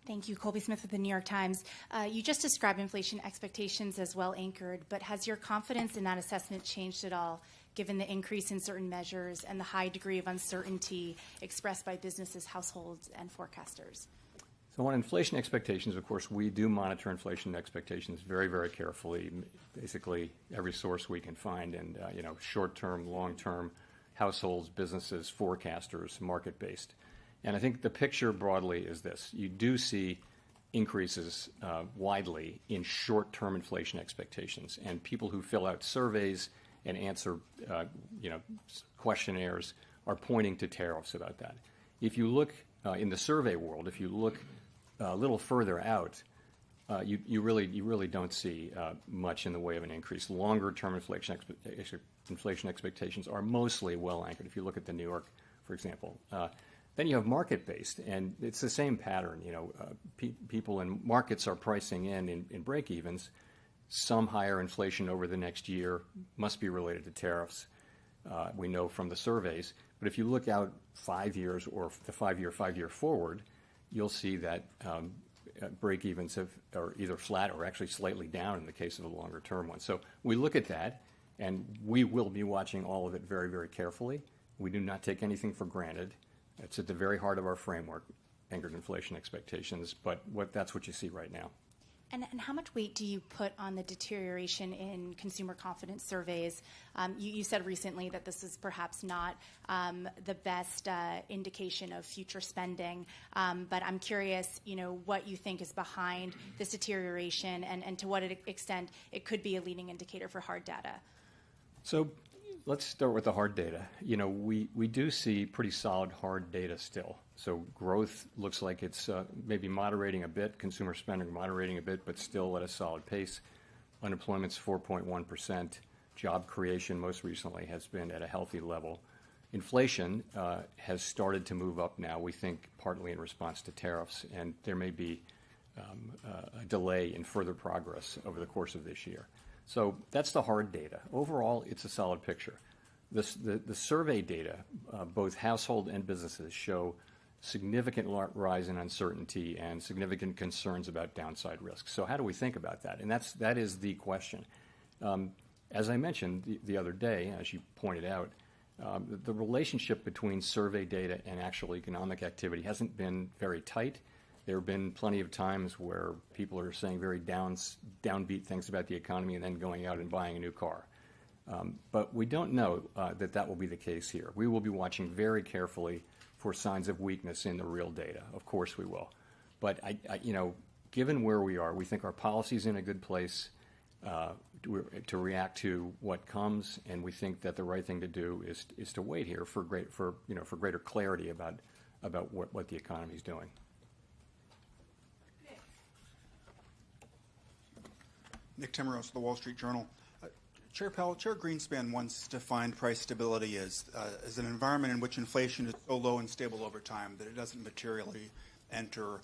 Thank you. Colby Smith with the New York Times. You just described inflation expectations as well anchored, but has your confidence in that assessment changed at all, given the increase in certain measures and the high degree of uncertainty expressed by businesses, households, and forecasters? So on inflation expectations, of course, we do monitor inflation expectations very, very carefully, basically every source we can find, and short-term, long-term, households, businesses, forecasters, market-based. And I think the picture broadly is this. You do see increases widely in short-term inflation expectations, and people who fill out surveys and answer questionnaires are pointing to tariffs about that. If you look in the survey world, if you look a little further out, you really don't see much in the way of an increase. Longer-term inflation expectations are mostly well anchored. If you look at the New York, for example. Then you have market-based, and it's the same pattern. People in markets are pricing in break-evens. Some higher inflation over the next year must be related to tariffs. We know from the surveys. But if you look out 5 years or the 5-year forward, you'll see that break-evens are either flat or actually slightly down in the case of the longer-term one. So we look at that, and we will be watching all of it very, very carefully. We do not take anything for granted. It's at the very heart of our framework, anchored inflation expectations, but that's what you see right now. And how much weight do you put on the deterioration in consumer confidence surveys? You said recently that this is perhaps not the best indication of future spending, but I'm curious, what you think is behind this deterioration and to what extent it could be a leading indicator for hard data. So let's start with the hard data. We do see pretty solid hard data still. So growth looks like it's maybe moderating a bit, consumer spending moderating a bit, but still at a solid pace. Unemployment's 4.1%. Job creation most recently has been at a healthy level. Inflation has started to move up now, we think partly in response to tariffs, and there may be a delay in further progress over the course of this year. So that's the hard data. Overall, it's a solid picture. The survey data, both household and businesses, show significant rise in uncertainty and significant concerns about downside risks. So how do we think about that? And that is the question. As I mentioned the other day, as you pointed out, the relationship between survey data and actual economic activity hasn't been very tight. There have been plenty of times where people are saying very downbeat things about the economy and then going out and buying a new car. But we don't know that will be the case here. We will be watching very carefully for signs of weakness in the real data. Of course we will. But, given where we are, we think our policy's in a good place to react to what comes, and we think that the right thing to do is to wait here for greater clarity about what the economy's doing. Nick Timmeros, The Wall Street Journal. Chair Powell, Chair Greenspan once defined price stability as an environment in which inflation is so low and stable over time that it doesn't materially enter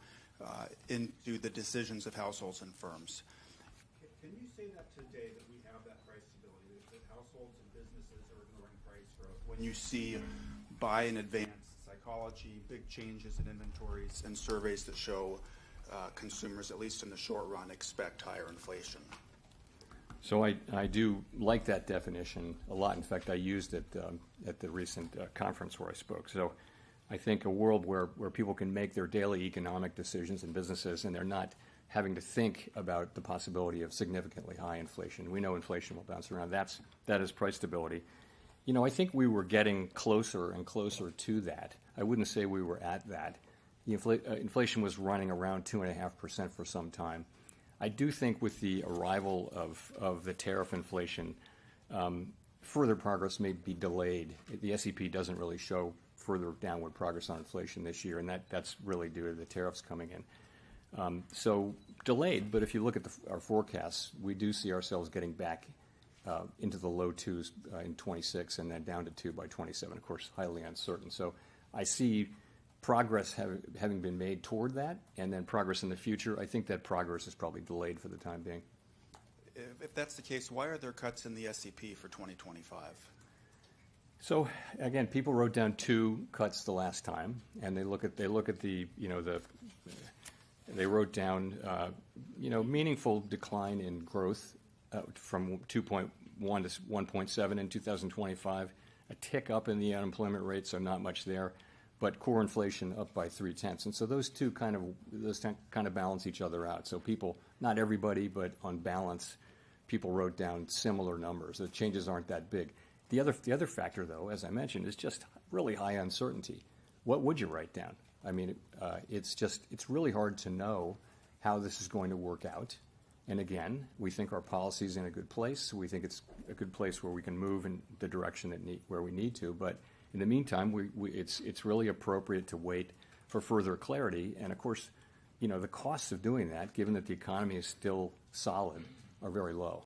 into the decisions of households and firms. Can you say that today, that we have that price stability, that households and businesses are ignoring price growth? When you see buy in advance psychology, big changes in inventories, and surveys that show consumers, at least in the short run, expect higher inflation. So I do like that definition a lot. In fact, I used it at the recent conference where I spoke. So I think a world where people can make their daily economic decisions in businesses and they're not having to think about the possibility of significantly high inflation. We know inflation will bounce around. That is price stability. I think we were getting closer and closer to that. I wouldn't say we were at that. Inflation was running around 2.5% for some time. I do think with the arrival of the tariff inflation, further progress may be delayed. The SEP doesn't really show further downward progress on inflation this year, and that's really due to the tariffs coming in. So delayed, but if you look at our forecasts, we do see ourselves getting back into the low twos in 26 and then down to 2 by 27, of course, highly uncertain. So I see progress having been made toward that, and then progress in the future. I think that progress is probably delayed for the time being. If that's the case, why are there cuts in the SEP for 2025? So again, people wrote down 2 cuts the last time, and they look at the They wrote down, meaningful decline in growth from 2.1 to 1.7 in 2025, a tick up in the unemployment rate, so not much there, but core inflation up by 0.3. And so those kind of balance each other out. So people, not everybody, but on balance, people wrote down similar numbers. The changes aren't that big. The other factor, though, as I mentioned, is just really high uncertainty. What would you write down? I mean, it's really hard to know how this is going to work out. And again, we think our policy is in a good place. We think it's a good place where we can move in the direction where we need to. But in the meantime, it's really appropriate to wait for further clarity. And of course, the costs of doing that, given that the economy is still solid, are very low.